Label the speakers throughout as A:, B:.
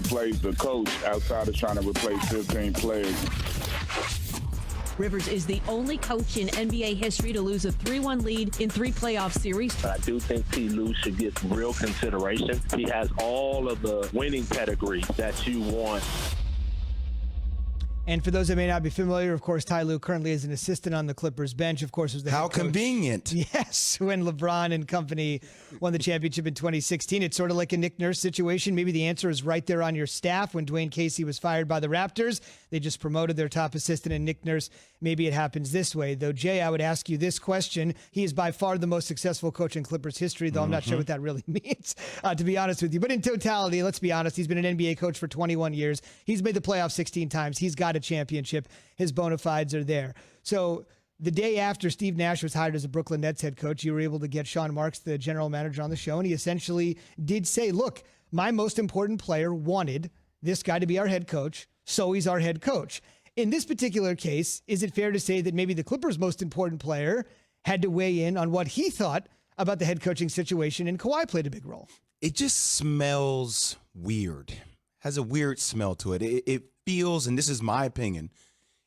A: replace the coach outside of trying to replace 15 players.
B: Rivers is the only coach in NBA history to lose a 3-1 lead in 3 playoff series.
C: I do think T. Lue should get real consideration. He has all of the winning pedigree that you want.
D: And for those that may not be familiar, of course, Ty Lue currently is an assistant on the Clippers bench. Of course, was the head coach.
E: How convenient.
D: Yes, when LeBron and company won the championship in 2016. It's sort of like a Nick Nurse situation. Maybe the answer is right there on your staff. When Dwayne Casey was fired by the Raptors, they just promoted their top assistant and Nick Nurse. Maybe it happens this way. Though, Jay, I would ask you this question. He is by far the most successful coach in Clippers history, though I'm not sure what that really means, to be honest with you. But in totality, let's be honest, he's been an NBA coach for 21 years. He's made the playoffs 16 times. He's got a championship. His bona fides are there. So the day after Steve Nash was hired as a Brooklyn Nets head coach, you were able to get Sean Marks, the general manager, on the show, and he essentially did say, look, my most important player wanted this guy to be our head coach, so he's our head coach. In this particular case, is it fair to say that maybe the Clippers' most important player had to weigh in on what he thought about the head coaching situation, and Kawhi played a big role?
E: It just smells weird. Has a weird smell to it. It feels, and this is my opinion,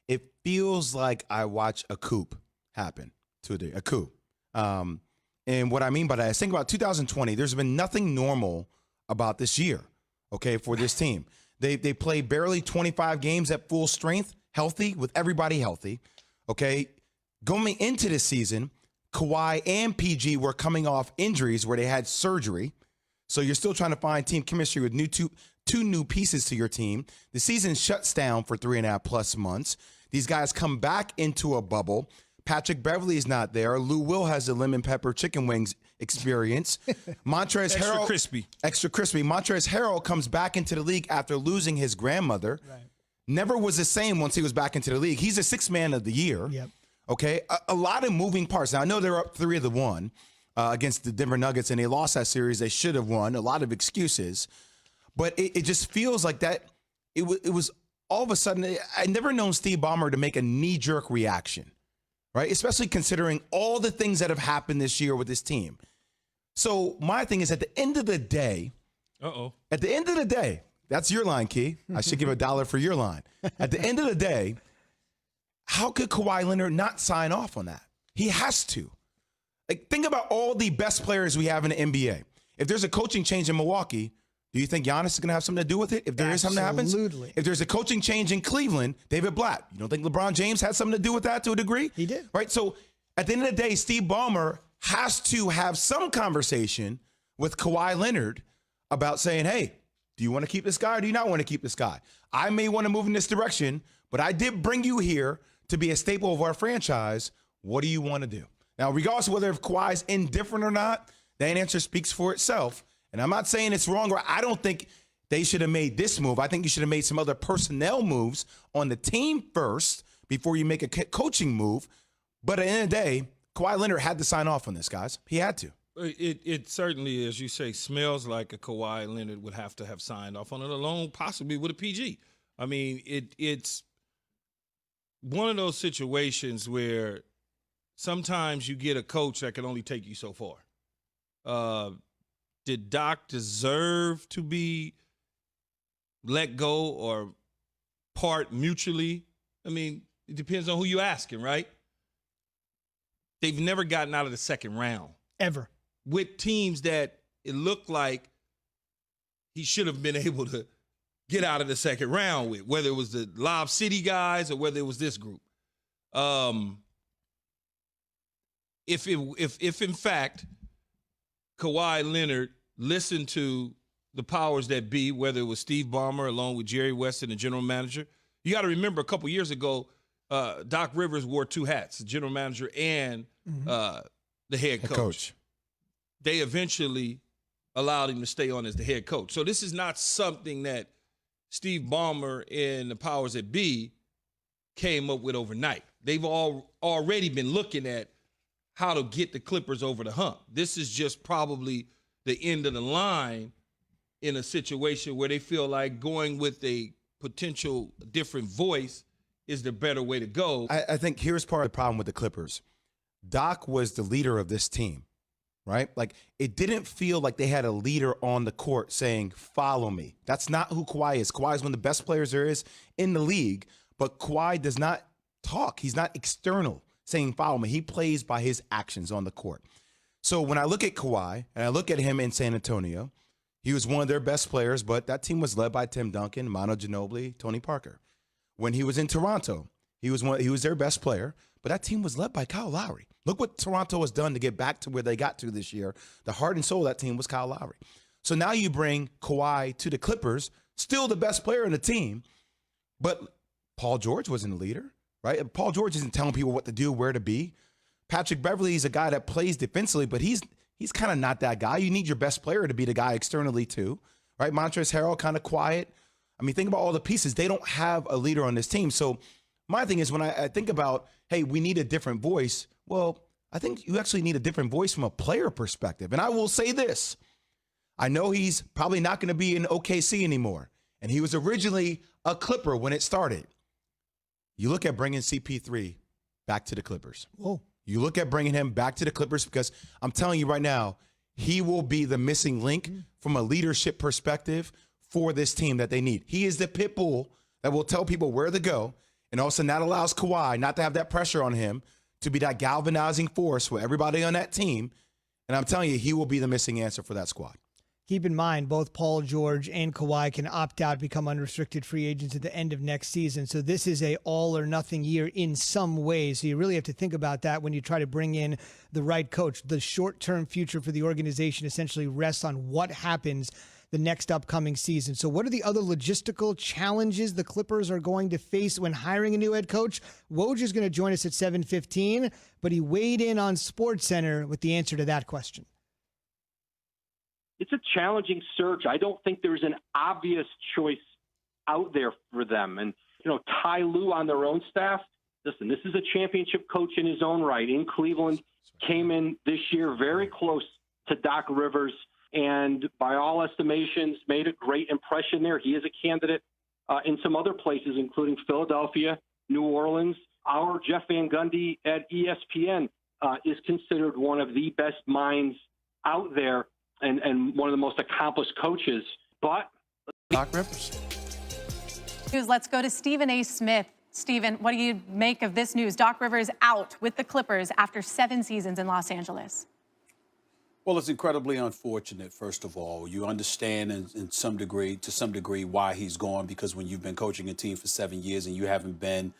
E: it feels like I watch a COUP happen to a COUP. And what I mean by that is, think about 2020. There's been nothing normal about this year, okay, for this team. They played barely 25 games at full strength, healthy, with everybody healthy, okay? Going into this season, Kawhi and PG were coming off injuries where they had surgery. So you're still trying to find team chemistry with two new pieces to your team. The season shuts down for 3.5+ months. These guys come back into a bubble. Patrick Beverley is not there. Lou Will has the lemon pepper chicken wings experience. Montrezl Harrell, extra crispy. Montrezl Harrell comes back into the league after losing his grandmother. Right. Never was the same once he was back into the league. He's a sixth man of the year. Yep. Okay, a lot of moving parts. Now I know they're up 3-1 against the Denver Nuggets, and they lost that series. They should have won. A lot of excuses, but it just feels like that. It was all of a sudden. I never known Steve Ballmer to make a knee-jerk reaction. Right, especially considering all the things that have happened this year with this team. So my thing is, at the end of the day, at the end of the day, that's your line, Key. I should give $1 for your line. At the end of the day, how could Kawhi Leonard not sign off on that? He has to. Like, think about all the best players we have in the NBA. If there's a coaching change in Milwaukee, do you think Giannis is going to have something to do with it? If there is something that happens? Absolutely. If there's a coaching change in Cleveland, David Blatt, you don't think LeBron James had something to do with that to a degree?
D: He did.
E: Right? So at the end of the day, Steve Ballmer has to have some conversation with Kawhi Leonard about saying, hey, do you want to keep this guy or do you not want to keep this guy? I may want to move in this direction, but I did bring you here to be a staple of our franchise. What do you want to do? Now, regardless of whether if Kawhi's indifferent or not, that answer speaks for itself. And I'm not saying it's wrong, or I don't think they should have made this move. I think you should have made some other personnel moves on the team first before you make a coaching move. But at the end of the day, Kawhi Leonard had to sign off on this, guys. He had to.
F: It certainly, as you say, smells like a Kawhi Leonard would have to have signed off on it alone, possibly with a PG. I mean, it's one of those situations where sometimes you get a coach that can only take you so far. Did Doc deserve to be let go or part mutually? I mean, it depends on who you're asking, right? They've never gotten out of the second round.
D: Ever.
F: With teams that it looked like he should have been able to get out of the second round with, whether it was the Lob City guys or whether it was this group. If in fact Kawhi Leonard listened to the powers that be, whether it was Steve Ballmer along with Jerry Weston, the general manager. You got to remember a couple years ago, Doc Rivers wore two hats, the general manager and the head coach. They eventually allowed him to stay on as the head coach. So this is not something that Steve Ballmer and the powers that be came up with overnight. They've already been looking at how to get the Clippers over the hump. This is just probably the end of the line in a situation where they feel like going with a potential different voice is the better way to go.
E: I think here's part of the problem with the Clippers. Doc was the leader of this team. right? Like, it didn't feel like they had a leader on the court saying, follow me. That's not who Kawhi is. Kawhi is one of the best players there is in the league, but Kawhi does not talk. He's not external saying, follow me. He plays by his actions on the court. So when I look at Kawhi and I look at him in San Antonio, he was one of their best players, but that team was led by Tim Duncan, Manu Ginobili, Tony Parker. When he was in Toronto, he was their best player, but that team was led by Kyle Lowry. Look what Toronto has done to get back to where they got to this year. The heart and soul of that team was Kyle Lowry. So now you bring Kawhi to the Clippers, still the best player in the team, but Paul George wasn't a leader, right? Paul George isn't telling people what to do, where to be. Patrick Beverley is a guy that plays defensively, but he's kind of not that guy. You need your best player to be the guy externally too, right? Montrezl Harrell, kind of quiet. I mean, think about all the pieces. They don't have a leader on this team. So my thing is, when I think about, hey, we need a different voice, well, I think you actually need a different voice from a player perspective. And I will say this. I know he's probably not going to be in OKC anymore, and he was originally a Clipper when it started. You look at bringing CP3 back to the Clippers.
D: Whoa.
E: You look at bringing him back to the Clippers, because I'm telling you right now, he will be the missing link from a leadership perspective for this team that they need. He is the pit bull that will tell people where to go, and also that allows Kawhi not to have that pressure on him to be that galvanizing force for everybody on that team. And I'm telling you, he will be the missing answer for that squad.
D: Keep in mind, both Paul George and Kawhi can opt out, become unrestricted free agents at the end of next season. So this is a all or nothing year in some ways. So you really have to think about that when you try to bring in the right coach. The short-term future for the organization essentially rests on what happens the next upcoming season. So what are the other logistical challenges the Clippers are going to face when hiring a new head coach? Woj is going to join us at 7:15, but he weighed in on SportsCenter with the answer to that question.
G: It's a challenging search. I don't think there's an obvious choice out there for them. And, Ty Lue on their own staff, listen, this is a championship coach in his own right in Cleveland, came in this year very close to Doc Rivers, and by all estimations, made a great impression there. He is a candidate in some other places, including Philadelphia, New Orleans. Our Jeff Van Gundy at ESPN is considered one of the best minds out there and one of the most accomplished coaches. But
E: Doc Rivers.
H: Let's go to Stephen A. Smith. Stephen, what do you make of this news? Doc Rivers out with the Clippers after 7 seasons in Los Angeles.
I: Well, it's incredibly unfortunate, first of all. You understand to some degree why he's gone, because when you've been coaching a team for 7 years and you haven't been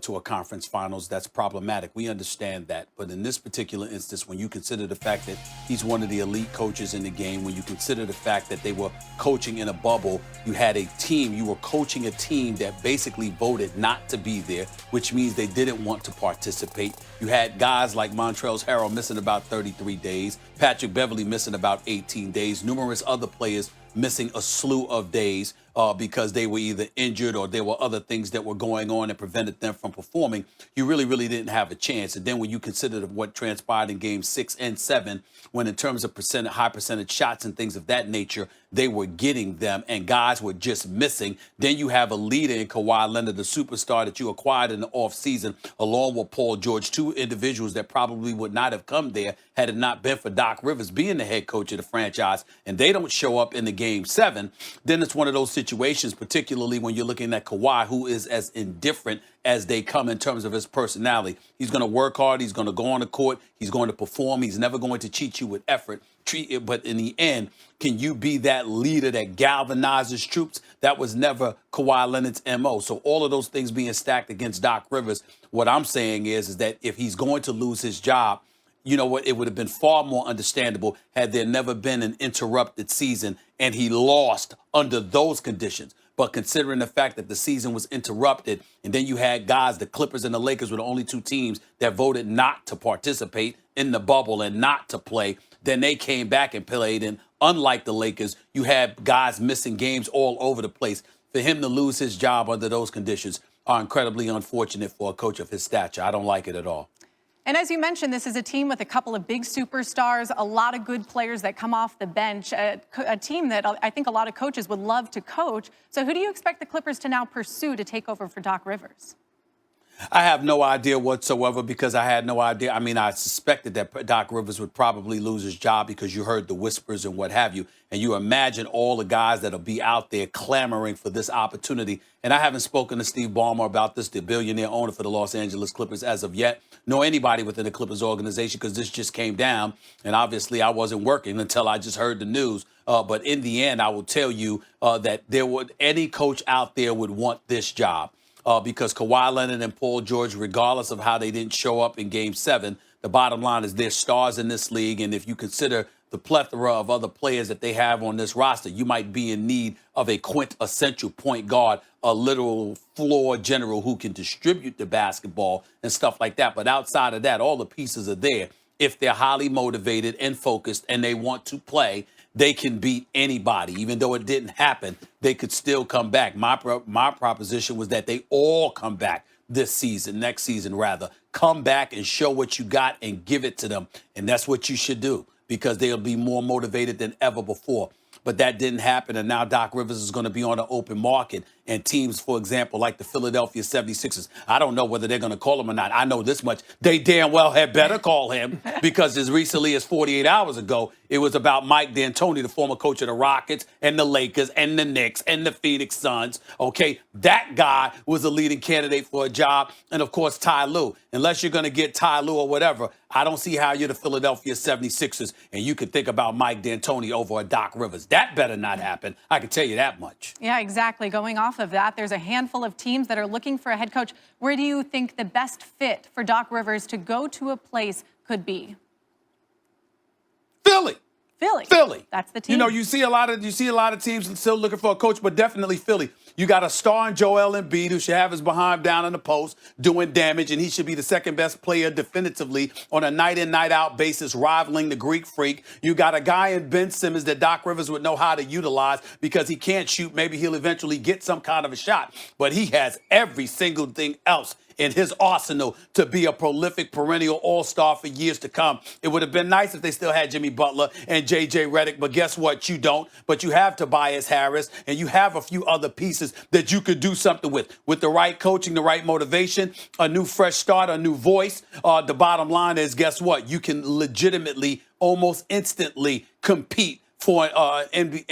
I: to a conference finals, that's problematic. We understand that. But in this particular instance, when you consider the fact that he's one of the elite coaches in the game, when you consider the fact that they were coaching in a bubble, you had a team, you were coaching a team that basically voted not to be there, which means they didn't want to participate. You had guys like Montrezl Harrell missing about 33 days, Patrick Beverley missing about 18 days, numerous other players missing a slew of days because they were either injured or there were other things that were going on that prevented them from performing. You really didn't have a chance. And then when you consider what transpired in games 6 and 7, when in terms of high percentage shots and things of that nature, they were getting them and guys were just missing. Then you have a leader in Kawhi Leonard, the superstar that you acquired in the offseason, along with Paul George, two individuals that probably would not have come there had it not been for Doc Rivers being the head coach of the franchise, and they don't show up in the game 7. Then it's one of those situations, particularly when you're looking at Kawhi, who is as indifferent as they come in terms of his personality. He's going to work hard. He's going to go on the court. He's going to perform. He's never going to cheat you with effort. But in the end, can you be that leader that galvanizes troops? That was never Kawhi Leonard's MO. So all of those things being stacked against Doc Rivers, what I'm saying is that if he's going to lose his job, you know what, it would have been far more understandable had there never been an interrupted season and he lost under those conditions. But considering the fact that the season was interrupted, and then you had guys, the Clippers and the Lakers were the only two teams that voted not to participate in the bubble and not to play, then they came back and played. And unlike the Lakers, you had guys missing games all over the place. For him to lose his job under those conditions are incredibly unfortunate for a coach of his stature. I don't like it at all.
H: And as you mentioned, this is a team with a couple of big superstars, a lot of good players that come off the bench, a team that I think a lot of coaches would love to coach. So who do you expect the Clippers to now pursue to take over for Doc Rivers?
I: I have no idea whatsoever because I had no idea. I mean, I suspected that Doc Rivers would probably lose his job because you heard the whispers and what have you. And you imagine all the guys that'll be out there clamoring for this opportunity. And I haven't spoken to Steve Ballmer about this, the billionaire owner for the Los Angeles Clippers, as of yet, nor anybody within the Clippers organization, because this just came down. And obviously, I wasn't working until I just heard the news. But in the end, I will tell you that any coach out there would want this job. Because Kawhi Leonard and Paul George, regardless of how they didn't show up in Game 7, the bottom line is they're stars in this league. And if you consider the plethora of other players that they have on this roster, you might be in need of a quintessential point guard, a literal floor general who can distribute the basketball and stuff like that. But outside of that, all the pieces are there. If they're highly motivated and focused and they want to play, they can beat anybody. Even though it didn't happen, they could still come back. My proposition was that they all come back this season, next season rather. Come back and show what you got and give it to them. And that's what you should do because they'll be more motivated than ever before. But that didn't happen, and now Doc Rivers is going to be on the open market. And teams, for example, like the Philadelphia 76ers, I don't know whether they're going to call him or not. I know this much. They damn well had better call him because as recently as 48 hours ago, it was about Mike D'Antoni, the former coach of the Rockets and the Lakers and the Knicks and the Phoenix Suns. Okay, that guy was a leading candidate for a job. And, of course, Ty Lue. Unless you're going to get Ty Lue or whatever, I don't see how you're the Philadelphia 76ers and you could think about Mike D'Antoni over a Doc Rivers. That better not happen. I can tell you that much.
H: Yeah, exactly. Going off of that, there's a handful of teams that are looking for a head coach. Where do you think the best fit for Doc Rivers to go to a place could be?
I: Philly.
H: That's the team.
I: You know, you see a lot of teams still looking for a coach, but definitely Philly. You got a star in Joel Embiid who should have his behind down in the post doing damage, and he should be the second best player definitively on a night in, night out basis, rivaling the Greek Freak. You got a guy in Ben Simmons that Doc Rivers would know how to utilize because he can't shoot. Maybe he'll eventually get some kind of a shot, but he has every single thing else in his arsenal to be a prolific perennial all-star for years to come. It would have been nice if they still had Jimmy Butler and J.J. Redick, but guess what? You don't. But you have Tobias Harris, and you have a few other pieces that you could do something with. With the right coaching, the right motivation, a new fresh start, a new voice. The bottom line is, guess what? You can legitimately, almost instantly compete for an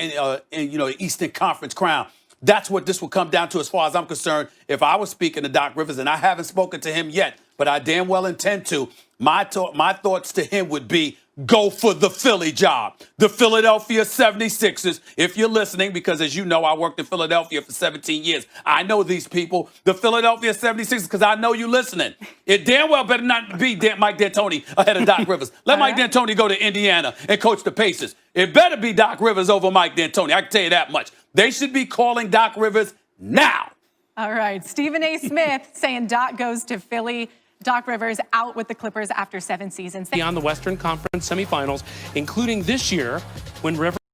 I: Eastern Conference crown. That's what this will come down to as far as I'm concerned. If I was speaking to Doc Rivers, and I haven't spoken to him yet, but I damn well intend to, my thoughts to him would be, go for the Philly job. The Philadelphia 76ers, if you're listening, because as you know, I worked in Philadelphia for 17 years. I know these people. The Philadelphia 76ers, because I know you listening. It damn well better not be Mike D'Antoni ahead of Doc Rivers. Let Mike D'Antoni go to Indiana and coach the Pacers. It better be Doc Rivers over Mike D'Antoni. I can tell you that much. They should be calling Doc Rivers now.
H: All right. Stephen A. Smith saying Doc goes to Philly. Doc Rivers out with the Clippers after 7 seasons.
J: Beyond the Western Conference semifinals, including this year when Rivers